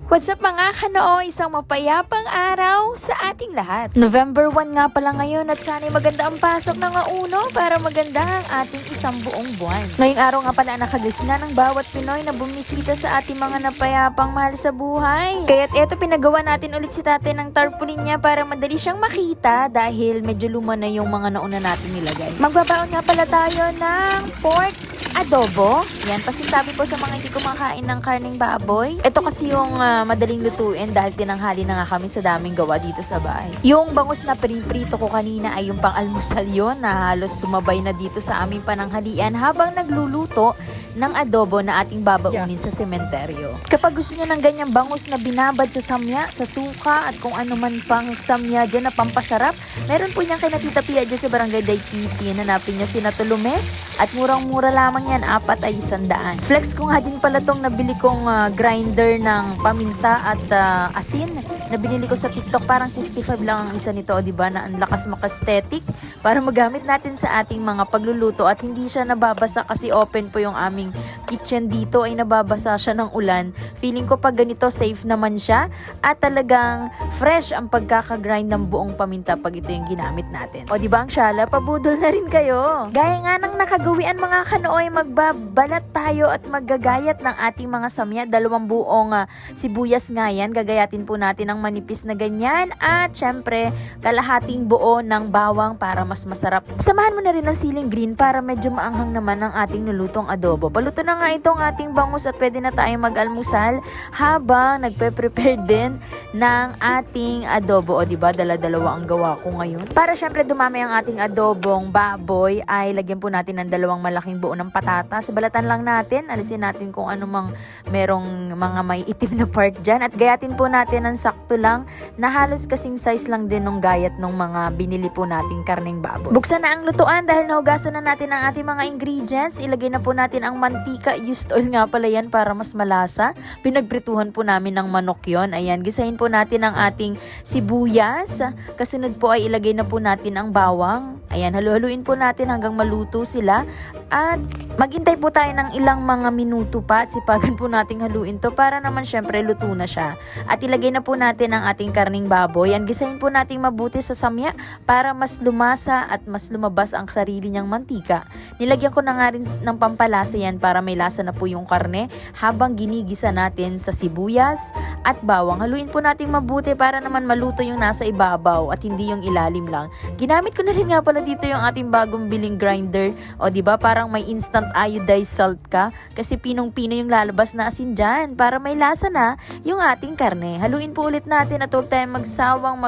What's up mga kanoo? Isang mapayapang araw sa ating lahat. November 1 nga pala ngayon at sana'y maganda ang pasok ng auno para maganda ang ating isang buong buwan. Ngayong araw nga pala nakagisna ng bawat Pinoy na bumisita sa ating mga napayapang mahal sa buhay. Kaya't eto pinagawa natin ulit si tatay ng tarpaulin niya para madali siyang makita dahil medyo luma na yung mga nauna natin nilagay. Magbabaon nga pala tayo ng pork adobo. Yan, pasintabi po sa mga hindi kumakain ng karning baboy. Ito kasi yung madaling lutuin dahil tinanghali na nga kami sa daming gawa dito sa bahay. Yung bangus na prito ko kanina ay yung pang-almusal yun na halos sumabay na dito sa aming pananghalian habang nagluluto ng adobo na ating babaunin sa sementeryo. Kapag gusto niyo ng ganyang bangus na binabad sa samya, sa suka at kung ano man pang samya dyan na pampasarap, meron po niyang kay Tita Pia dyan sa Barangay Daititi. Hanapin niyo si Natulume at murang-mura lamang yan, 4 ay 100. Flex ko nga din pala tong nabili kong grinder ng paminta at asin na binili ko sa TikTok. Parang 65 lang ang isa nito, di ba? Na ang lakas makastetik para magamit natin sa ating mga pagluluto at hindi siya nababasa kasi open po yung aming kitchen dito ay nababasa siya ng ulan. Feeling ko pag ganito safe naman siya at talagang fresh ang pagkakagrind ng buong paminta pag ito yung ginamit natin. O di ba ang syala, pabudol na rin kayo. Gaya nga ng nakagawian mga kanooy, magbabalat tayo at maggagayat ng ating mga samya. 2 buong sibuyas nga yan. Gagayatin po natin ng manipis na ganyan at syempre kalahating buo ng bawang para mas masarap. Samahan mo na rin ng siling green para medyo maanghang naman ang ating nulutong adobo. Paluto na nga itong ating bangus at pwede na tayong mag-almusal habang nagpe-prepare din ng ating adobo. O diba, dala-dalawa ang gawa ko ngayon. Para syempre dumami ang ating adobong baboy ay lagyan po natin ng 2 malaking buo ng patatas. Balatan lang natin, alisin natin kung ano mang merong mga may itim na part dyan at gayatin po natin ng sakto lang na halos kasing size lang din ng gayat ng mga binili po nating karning baboy. Buksan na ang lutuan dahil nahugasan na natin ang ating mga ingredients. Ilagay na po natin ang mantika. Used oil nga pala yan para mas malasa. Pinagprituhan po namin ng manok yon. Ayan, gisahin po natin ang ating sibuyas. Kasunod po ay ilagay na po natin ang bawang. Ayan, halu-haluin po natin hanggang maluto sila. At maghintay po tayo ng ilang mga minuto pa at sipagan po nating haluin to para naman syempre luto na siya. At ilagay na po natin ang ating karning baboy. Yan, gisahin po nating mabuti sa samya para mas lumasa at mas lumabas ang sarili niyang mantika. Nilagyan ko na nga rin ng pampalasa yan para may lasa na po yung karne habang ginigisa natin sa sibuyas at bawang. Haluin po nating mabuti para naman maluto yung nasa ibabaw at hindi yung ilalim lang. Ginamit ko na rin nga pala dito yung ating bagong biling grinder. O diba, parang may instant iodized salt ka kasi pinong-pino yung lalabas na asin dyan para may lasa na yung ating karne. Haluin po ulit natin at huwag tayong magsawang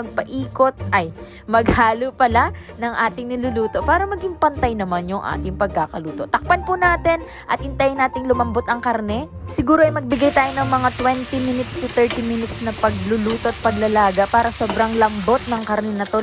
maghalo pala ng ating niluluto para maging pantay naman yung ating pagkakaluto. Takpan po natin at hintayin nating lumambot ang karne. Siguro ay magbigay tayo ng mga 20 minutes to 30 minutes na pagluluto at paglalaga para sobrang lambot ng karne na to.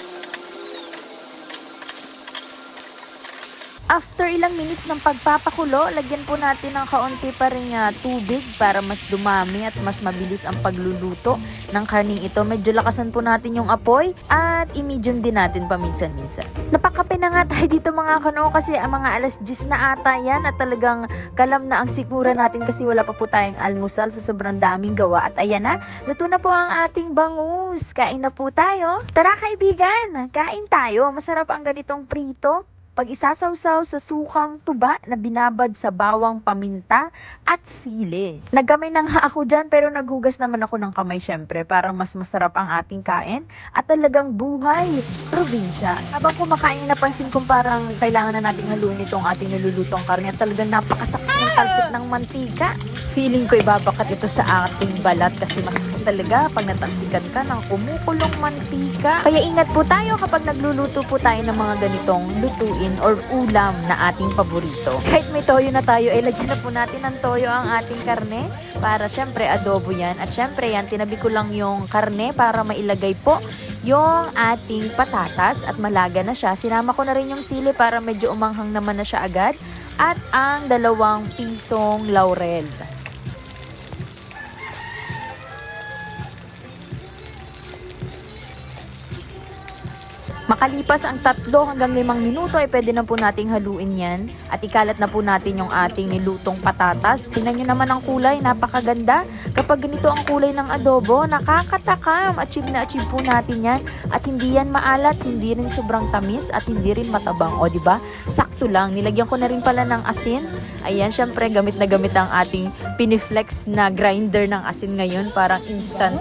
After ilang minutes ng pagpapakulo, lagyan po natin ng kaunti pa rin tubig para mas dumami at mas mabilis ang pagluluto ng karning ito. Medyo lakasan po natin yung apoy at i-medium din natin paminsan-minsan. Napakape na nga tayo dito mga kanoo kasi ang mga 10:00 na ata yan at talagang kalam na ang sikmura natin kasi wala pa po tayong almusal sa sobrang daming gawa. At ayan na, luto na po ang ating bangus. Kain na po tayo. Tara kaibigan, kain tayo. Masarap ang ganitong prito. Pag isasawsaw sa sukang tuba na binabad sa bawang, paminta at sili. Nagkamay na nga ako dyan pero naghugas naman ako ng kamay syempre para mas masarap ang ating kain at talagang buhay probinsya. Habang kumakain napansin kong parang kailangan na nating haluin itong ating nilulutong karne at talagang napakasakit ng talsik ng mantika. Feeling ko ibabakat ito sa ating balat kasi mas talaga pag natalsikan ka ng kumukulong mantika. Kaya ingat po tayo kapag nagluluto po tayo ng mga ganitong lutuin or ulam na ating paborito. Kahit may toyo na tayo, ay lagyan na po natin ng toyo ang ating karne para syempre adobo yan. At syempre yan, tinabi ko lang yung karne para mailagay po yung ating patatas at malaga na siya. Sinama ko na rin yung sili para medyo umanghang naman na siya agad. At ang 2 pisong laurel. Makalipas ang 3 hanggang 5 minuto ay pwede na po nating haluin yan at ikalat na po natin yung ating nilutong patatas. Tingnan nyo naman ang kulay, napakaganda. Kapag ganito ang kulay ng adobo, nakakatakam. Achieve na achieve po natin yan at hindi yan maalat, hindi rin sobrang tamis at hindi rin matabang. O diba? Sakto lang. Nilagyan ko na rin pala ng asin. Ayan, syempre gamit na gamit ang ating piniflex na grinder ng asin ngayon, parang instant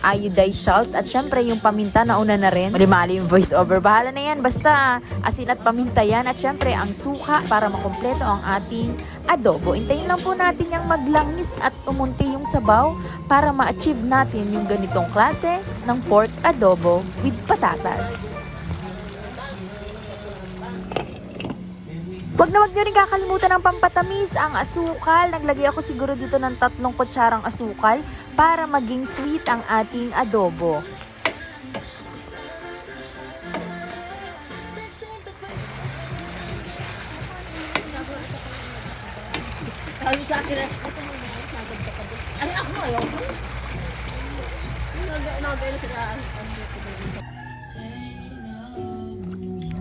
iodized salt at syempre yung paminta na una na rin. Mali-mali yung voice over. Bahala na yan. Basta asin at paminta yan at syempre ang suka para makumpleto ang ating adobo. Hintayin lang po natin yung maglangis at umunti yung sabaw para ma-achieve natin yung ganitong klase ng pork adobo with patatas. Huwag nyo rin kakalimutan ng pampatamis, ang asukal. Naglagay ako siguro dito ng 3 kutsarang asukal para maging sweet ang ating adobo.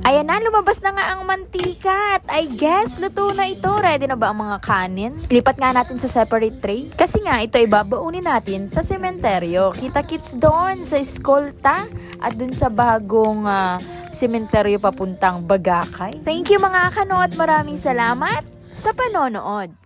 Ayan na, lumabas na nga ang mantika at I guess luto na ito. Ready na ba ang mga kanin? Lipat nga natin sa separate tray kasi nga ito ay babaunin natin sa sementeryo. Kita-kits doon sa Escolta at doon sa bagong sementeryo papuntang Bagakay. Thank you mga kano at maraming salamat sa panonood.